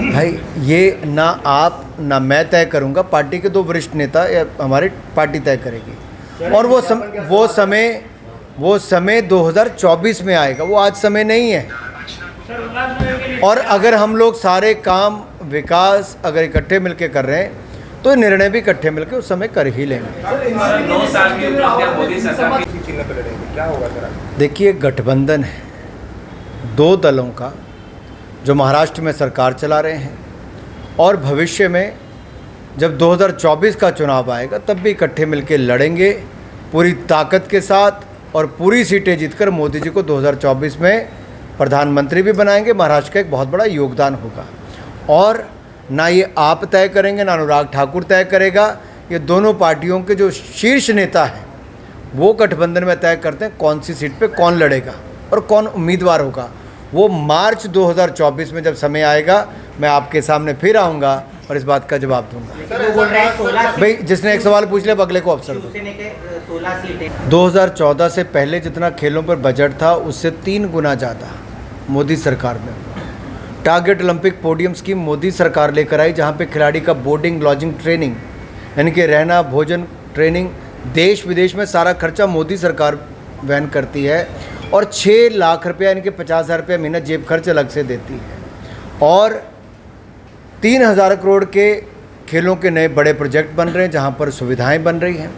भाई ये ना आप ना मैं तय करूंगा, पार्टी के दो वरिष्ठ नेता या हमारी पार्टी तय करेगी। और वो समय 2024 में आएगा, वो आज समय नहीं है। और अगर हम लोग सारे काम विकास अगर इकट्ठे मिलके कर रहे हैं तो निर्णय भी इकट्ठे मिलके उस समय कर ही लेंगे। देखिए, गठबंधन है दो दलों का जो महाराष्ट्र में सरकार चला रहे हैं, और भविष्य में जब 2024 का चुनाव आएगा तब भी इकट्ठे मिलके लड़ेंगे पूरी ताकत के साथ, और पूरी सीटें जीतकर मोदी जी को 2024 में प्रधानमंत्री भी बनाएंगे। महाराष्ट्र का एक बहुत बड़ा योगदान होगा। और ना ये आप तय करेंगे ना अनुराग ठाकुर तय करेगा, ये दोनों पार्टियों के जो शीर्ष नेता हैं वो गठबंधन में तय करते हैं कौन सी सीट पे कौन लड़ेगा और कौन उम्मीदवार होगा। वो मार्च 2024 में जब समय आएगा मैं आपके सामने फिर आऊँगा और इस बात का जवाब दूंगा। भाई जिसने एक सवाल पूछ लिया अगले को अवसर दो। 2014 से पहले जितना खेलों पर बजट था उससे 3 गुना ज़्यादा मोदी सरकार में। Target Olympic podium scheme Modi सरकार लेकर आई, जहाँ पे खिलाड़ी का बोर्डिंग लॉजिंग ट्रेनिंग यानी कि रहना भोजन ट्रेनिंग देश विदेश में सारा खर्चा मोदी सरकार वहन करती है, और 6 लाख रुपया यानी कि 50,000 रुपया महीना जेब खर्च अलग से देती है। और 3,000 करोड़ के खेलों के नए बड़े प्रोजेक्ट बन रहे हैं जहाँ पर सुविधाएं बन रही हैं।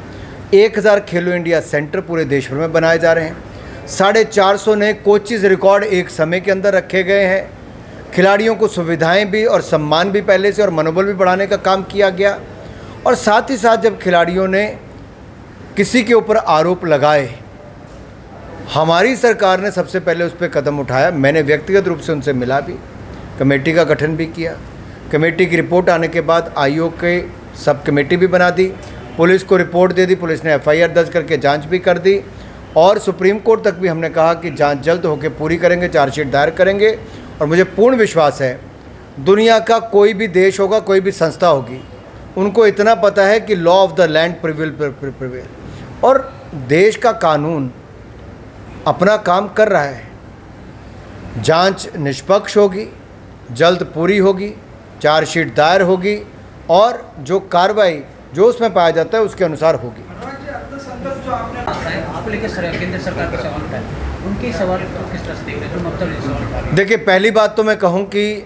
1,000 खेलो इंडिया सेंटर पूरे देश भर में बनाए जा रहे हैं। 450 नए कोचेज़ रिकॉर्ड एक समय के अंदर रखे गए हैं। खिलाड़ियों को सुविधाएं भी और सम्मान भी पहले से और मनोबल भी बढ़ाने का काम किया गया। और साथ ही साथ जब खिलाड़ियों ने किसी के ऊपर आरोप लगाए, हमारी सरकार ने सबसे पहले उस पर कदम उठाया। मैंने व्यक्तिगत रूप से उनसे मिला भी, कमेटी का गठन भी किया। कमेटी की रिपोर्ट आने के बाद आयोग के सब कमेटी भी बना दी, पुलिस को रिपोर्ट दे दी, पुलिस ने FIR दर्ज करके जांच भी कर दी, और सुप्रीम कोर्ट तक भी हमने कहा कि जांच जल्द होकर पूरी करेंगे, चार्जशीट दायर करेंगे। और मुझे पूर्ण विश्वास है दुनिया का कोई भी देश होगा, कोई भी संस्था होगी, उनको इतना पता है कि law of the land prevail, और देश का कानून अपना काम कर रहा है। जांच निष्पक्ष होगी, जल्द पूरी होगी, चार्जशीट दायर होगी, और जो कार्रवाई जो उसमें पाया जाता है उसके अनुसार होगी। देखिए, पहली बात तो मैं कहूं कि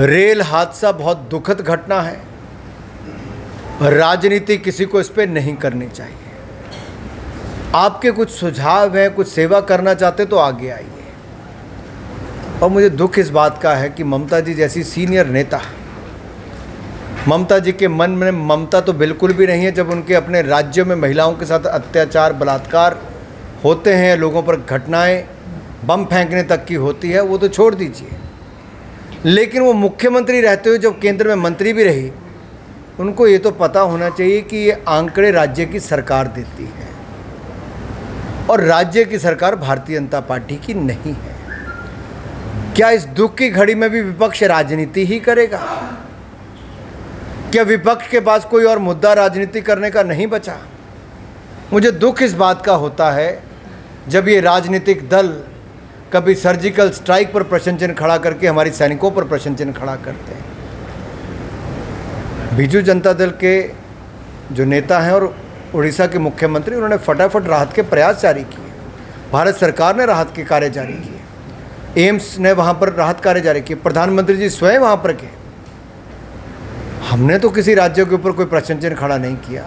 रेल हादसा बहुत दुखद घटना है। राजनीति किसी को इस पर नहीं करनी चाहिए। आपके कुछ सुझाव हैं, कुछ सेवा करना चाहते तो आगे आइए। और मुझे दुख इस बात का है कि ममता जी जैसी सीनियर नेता, ममता जी के मन में ममता तो बिल्कुल भी नहीं है। जब उनके अपने राज्य में महिलाओं के साथ अत्याचार बलात्कार होते हैं, लोगों पर घटनाएं बम फेंकने तक की होती है, वो तो छोड़ दीजिए, लेकिन वो मुख्यमंत्री रहते हुए जब केंद्र में मंत्री भी रही, उनको ये तो पता होना चाहिए कि ये आंकड़े राज्य की सरकार देती है और राज्य की सरकार भारतीय जनता पार्टी की नहीं है। क्या इस दुख की घड़ी में भी विपक्ष राजनीति ही करेगा? क्या विपक्ष के पास कोई और मुद्दा राजनीति करने का नहीं बचा? मुझे दुख इस बात का होता है जब ये राजनीतिक दल कभी सर्जिकल स्ट्राइक पर प्रश्न चिन्ह खड़ा करके हमारे सैनिकों पर प्रश्न चिन्ह खड़ा करते हैं। बीजू जनता दल के जो नेता हैं और उड़ीसा के मुख्यमंत्री, उन्होंने फटाफट राहत के प्रयास जारी किए। भारत सरकार ने राहत के कार्य जारी किए, एम्स ने वहाँ पर राहत कार्य जारी किए, प्रधानमंत्री जी स्वयं वहाँ पर गए। हमने तो किसी राज्य के ऊपर कोई प्रश्न चिन्ह खड़ा नहीं किया।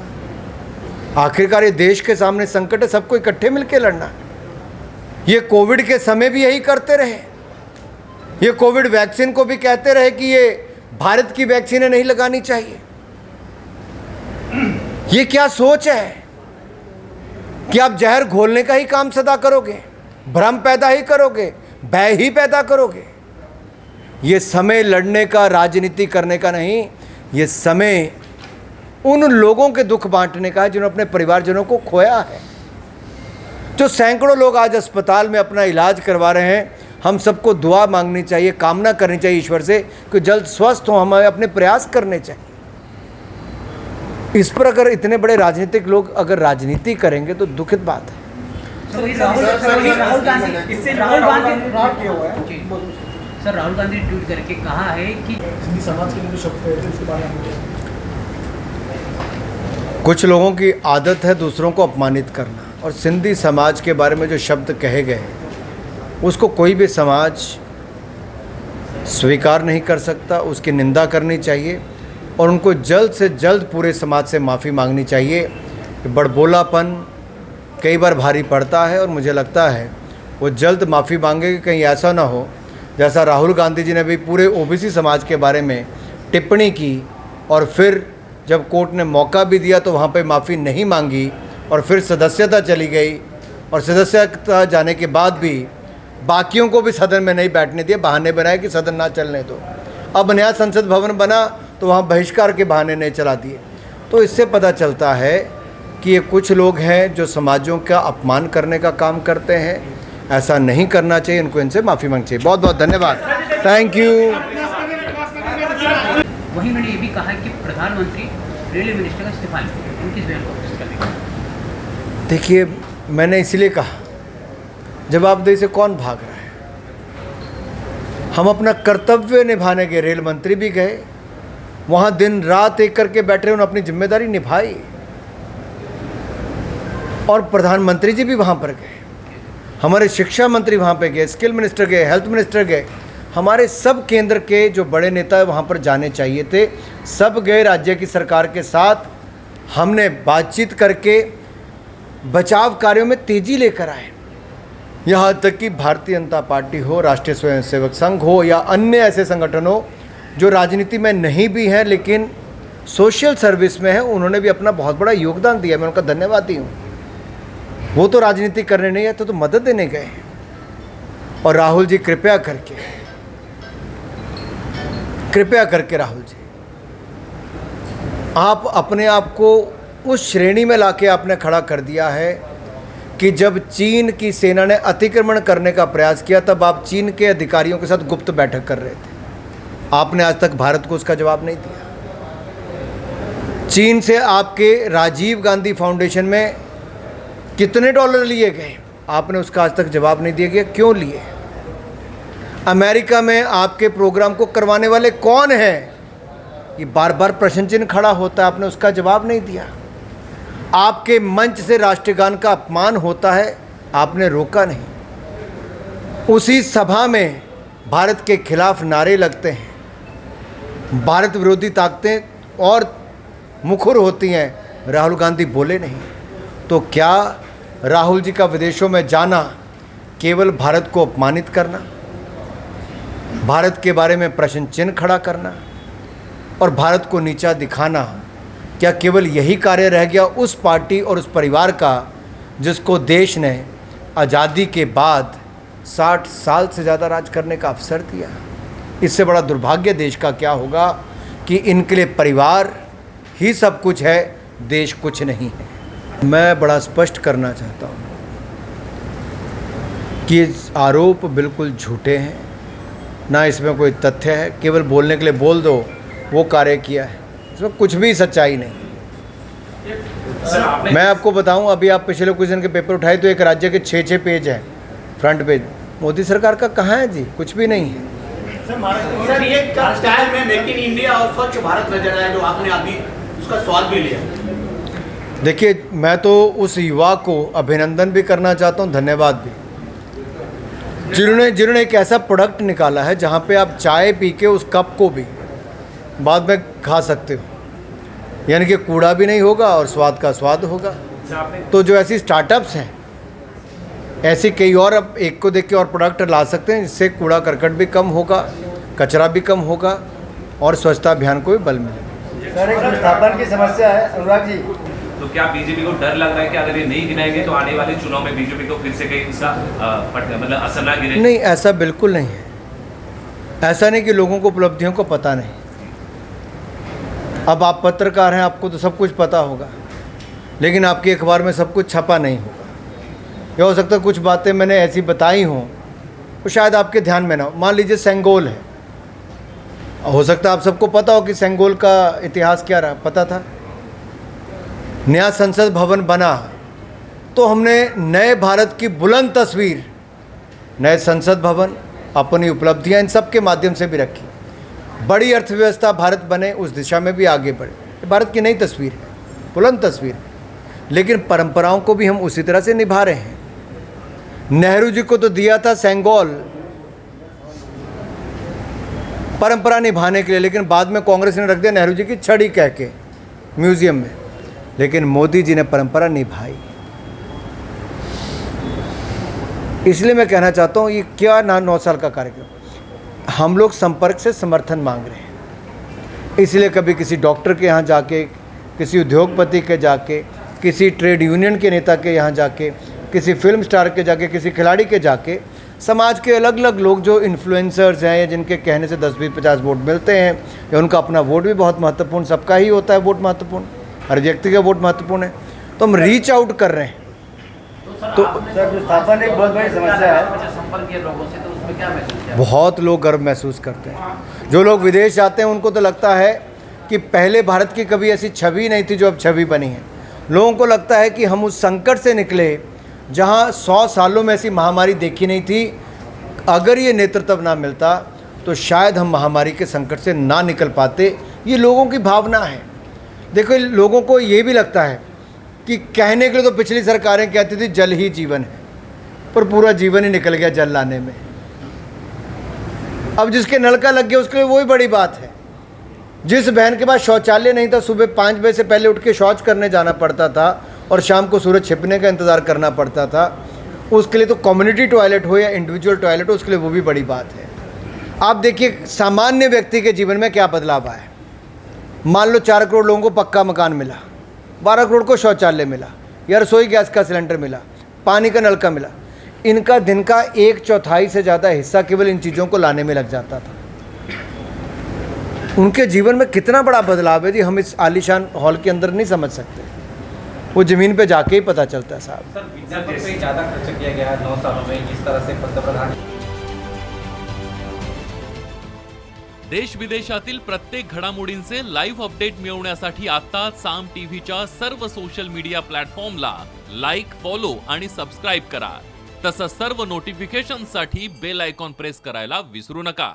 आखिरकार ये देश के सामने संकट है, सबको इकट्ठे मिलकर लड़ना है। ये कोविड के समय भी यही करते रहे। ये कोविड वैक्सीन को भी कहते रहे कि ये भारत की वैक्सीनें नहीं लगानी चाहिए। ये क्या सोच है कि आप जहर घोलने का ही काम सदा करोगे, भ्रम पैदा ही करोगे, भय ही पैदा करोगे। ये समय लड़ने का, राजनीति करने का नहीं, ये समय उन लोगों के दुख बांटने का है जिन्होंने अपने परिवारजनों को खोया है। जो सैकड़ों लोग आज अस्पताल में अपना इलाज करवा रहे हैं, हम सबको दुआ मांगनी चाहिए, कामना करनी चाहिए ईश्वर से कि जल्द स्वस्थ हो। हमें अपने प्रयास करने चाहिए। इस पर अगर इतने बड़े राजनीतिक लोग अगर राजनीति करेंगे तो दुखित बात है। सर, राहुल गांधी ने ट्वीट करके कहा है कि सिंधी समाज के लिए जो शब्द कहे थे उसके बारे में कुछ लोगों की आदत है दूसरों को अपमानित करना, और सिंधी समाज के बारे में जो शब्द कहे गए उसको कोई भी समाज स्वीकार नहीं कर सकता, उसकी निंदा करनी चाहिए और उनको जल्द से जल्द पूरे समाज से माफ़ी मांगनी चाहिए। बड़बोलापन कई बार भारी पड़ता है और मुझे लगता है वो जल्द माफ़ी मांगे, कहीं ऐसा ना हो जैसा राहुल गांधी जी ने भी पूरे ओबीसी समाज के बारे में टिप्पणी की और फिर जब कोर्ट ने मौका भी दिया तो वहाँ पे माफ़ी नहीं मांगी और फिर सदस्यता चली गई, और सदस्यता जाने के बाद भी बाकियों को भी सदन में नहीं बैठने दिए, बहाने बनाए कि सदन ना चलने दो। अब नया संसद भवन बना तो वहाँ बहिष्कार के बहाने नहीं चला दिए। तो इससे पता चलता है कि ये कुछ लोग हैं जो समाजों का अपमान करने का काम करते हैं। ऐसा नहीं करना चाहिए, इनको इनसे माफ़ी मांगनी चाहिए। बहुत बहुत धन्यवाद, थैंक यू। वहीं मैंने ये भी कहा कि प्रधानमंत्री रेलवे मिनिस्टर का इस्तीफा लें, उनकी इस बयान को वापस कर दें। देखिए, मैंने इसलिए कहा जवाबदेही से कौन भाग रहा है। हम अपना कर्तव्य निभाने गए, रेल मंत्री भी गए, वहाँ दिन रात एक करके बैठे, उन्होंने अपनी जिम्मेदारी निभाई, और प्रधानमंत्री जी भी वहाँ पर गए, हमारे शिक्षा मंत्री वहाँ पे गए, स्किल मिनिस्टर गए, हेल्थ मिनिस्टर गए, हमारे सब केंद्र के जो बड़े नेता वहाँ पर जाने चाहिए थे, सब गए। राज्य की सरकार के साथ हमने बातचीत करके बचाव कार्यों में तेज़ी लेकर आए। यहाँ तक कि भारतीय जनता पार्टी हो, राष्ट्रीय स्वयंसेवक संघ हो या अन्य ऐसे संगठन हो जो राजनीति में नहीं भी हैं लेकिन सोशल सर्विस में है, उन्होंने भी अपना बहुत बड़ा योगदान दिया। मैं उनका धन्यवादी हूँ। वो तो राजनीति करने नहीं आए तो मदद देने गए। और राहुल जी कृपया करके राहुल जी, आप अपने आप को उस श्रेणी में लाके आपने खड़ा कर दिया है कि जब चीन की सेना ने अतिक्रमण करने का प्रयास किया तब आप चीन के अधिकारियों के साथ गुप्त बैठक कर रहे थे। आपने आज तक भारत को उसका जवाब नहीं दिया। चीन से आपके राजीव गांधी फाउंडेशन में कितने डॉलर लिए गए, आपने उसका आज तक जवाब नहीं दिया गया, क्यों लिए। अमेरिका में आपके प्रोग्राम को करवाने वाले कौन हैं, ये बार बार प्रश्न चिन्ह खड़ा होता है, आपने उसका जवाब नहीं दिया। आपके मंच से राष्ट्रगान का अपमान होता है, आपने रोका नहीं। उसी सभा में भारत के खिलाफ नारे लगते हैं, भारत विरोधी ताकतें और मुखर होती हैं, राहुल गांधी बोले नहीं। तो क्या राहुल जी का विदेशों में जाना केवल भारत को अपमानित करना, भारत के बारे में प्रश्न चिन्ह खड़ा करना और भारत को नीचा दिखाना, क्या केवल यही कार्य रह गया उस पार्टी और उस परिवार का जिसको देश ने आज़ादी के बाद 60 साल से ज़्यादा राज करने का अवसर दिया। इससे बड़ा दुर्भाग्य देश का क्या होगा कि इनके लिए परिवार ही सब कुछ है, देश कुछ नहीं है। मैं बड़ा स्पष्ट करना चाहता हूँ कि ये आरोप बिल्कुल झूठे हैं, ना इसमें कोई तथ्य है। केवल बोलने के लिए बोल दो वो कार्य किया है, इसमें कुछ भी सच्चाई नहीं। मैं आपको बताऊं, अभी आप पिछले कुछ दिन के पेपर उठाए तो एक राज्य के 6 पेज हैं फ्रंट पेज, मोदी सरकार का कहाँ है जी, कुछ भी नहीं है। सर ये स्टाइल में मेक इन इंडिया और स्वच्छ भारत नजर आया जो आपने अभी उसका स्वाद भी लिया। देखिए, मैं तो उस युवा को अभिनंदन भी करना चाहता हूँ, धन्यवाद भी, जिन्होंने एक ऐसा प्रोडक्ट निकाला है जहाँ पे आप चाय पी के उस कप को भी बाद में खा सकते हो, यानी कि कूड़ा भी नहीं होगा और स्वाद का स्वाद होगा। तो जो ऐसी स्टार्टअप्स हैं, ऐसी कई और अब एक को देख के और प्रोडक्ट ला सकते हैं, जिससे कूड़ा करकट भी कम होगा, कचरा भी कम होगा और स्वच्छता अभियान को भी बल मिलेगा। सर, एक विस्थापन की समस्या है अनुराग जी, तो क्या बीजेपी को डर लग रहा है कि अगर ये नहीं गिनाएंगे तो आने वाले चुनाव में बीजेपी को फिर से कहीं इसका मतलब असर ना गिरे? नहीं, ऐसा बिल्कुल नहीं है। ऐसा नहीं कि लोगों को उपलब्धियों को पता नहीं। अब आप पत्रकार हैं, आपको तो सब कुछ पता होगा, लेकिन आपके अखबार में सब कुछ छपा नहीं होगा। या हो सकता है कुछ बातें मैंने ऐसी बताई हों तो शायद आपके ध्यान में ना हो। मान लीजिए सेंगोल है, हो सकता है आप सबको पता हो कि सेंगोल का इतिहास क्या रहा, पता था। नया संसद भवन बना तो हमने नए भारत की बुलंद तस्वीर, नए संसद भवन, अपनी उपलब्धियां इन सब के माध्यम से भी रखी, बड़ी अर्थव्यवस्था भारत बने उस दिशा में भी आगे बढ़े। ये भारत की नई तस्वीर है, बुलंद तस्वीर है, लेकिन परंपराओं को भी हम उसी तरह से निभा रहे हैं। नेहरू जी को तो दिया था सेंगोल परंपरा निभाने के लिए, लेकिन बाद में कांग्रेस ने रख दिया नेहरू जी की छड़ी कह के म्यूजियम में। लेकिन मोदी जी ने परंपरा निभाई। इसलिए मैं कहना चाहता हूँ, ये क्या 9 साल का कार्यक्रम, हम लोग संपर्क से समर्थन मांग रहे हैं। इसलिए कभी किसी डॉक्टर के यहाँ जाके, किसी उद्योगपति के जाके, किसी ट्रेड यूनियन के नेता के यहाँ जाके, किसी फिल्म स्टार के जाके, किसी खिलाड़ी के जाके, समाज के अलग अलग लोग जो इन्फ्लुएंसर्स हैं या जिनके कहने से 10, 20, 50 वोट मिलते हैं, या उनका अपना वोट भी बहुत महत्वपूर्ण, सबका ही होता है वोट महत्वपूर्ण, हर व्यक्ति का वोट महत्वपूर्ण है, तो हम रीच आउट कर रहे हैं। तो सर, जो स्थापन एक बहुत बड़ी समस्या है। संपर्क किया लोगों से, तो उसमें क्या महसूस किया? बहुत लोग गर्व महसूस करते हैं। जो लोग विदेश जाते हैं उनको तो लगता है कि पहले भारत की कभी ऐसी छवि नहीं थी जो अब छवि बनी है। लोगों को लगता है कि हम उस संकट से निकले जहां 100 सालों में ऐसी महामारी देखी नहीं थी। अगर ये नेतृत्व ना मिलता तो शायद हम महामारी के संकट से ना निकल पाते। ये लोगों की भावना है। देखो, लोगों को ये भी लगता है कि कहने के लिए तो पिछली सरकारें कहती थी जल ही जीवन है, पर पूरा जीवन ही निकल गया जल लाने में। अब जिसके नलका लग गया उसके लिए वही बड़ी बात है। जिस बहन के पास शौचालय नहीं था, सुबह 5 बजे से पहले उठ के शौच करने जाना पड़ता था और शाम को सूरज छिपने का इंतज़ार करना पड़ता था, उसके लिए तो कम्युनिटी टॉयलेट हो या इंडिविजुअल टॉयलेट हो, उसके लिए वो भी बड़ी बात है। आप देखिए सामान्य व्यक्ति के जीवन में क्या बदलाव आया। मान लो 4 करोड़ लोगों को पक्का मकान मिला, 12 करोड़ को शौचालय मिला, या रसोई गैस का सिलेंडर मिला, पानी का नलका मिला। इनका दिन का 1/4 से ज़्यादा हिस्सा केवल इन चीज़ों को लाने में लग जाता था। उनके जीवन में कितना बड़ा बदलाव है जी, हम इस आलीशान हॉल के अंदर नहीं समझ सकते। वो ज़मीन पे जाके ही पता चलता है साहब। सर, विज्ञान पर पे ज़्यादा खर्च किया गया है 9 सालों में, जिस तरह से पंतप्रधान। देश विदेशातील प्रत्येक घडामोडींचे लाईव्ह अपडेट मिळवण्यासाठी आता साम टीव्हीच्या सर्व सोशल मीडिया प्लॅटफॉर्मला लाईक, फॉलो आणि सबस्क्राईब करा। तसंच सर्व नोटिफिकेशनसाठी बेल आयकॉन प्रेस करायला विसरू नका।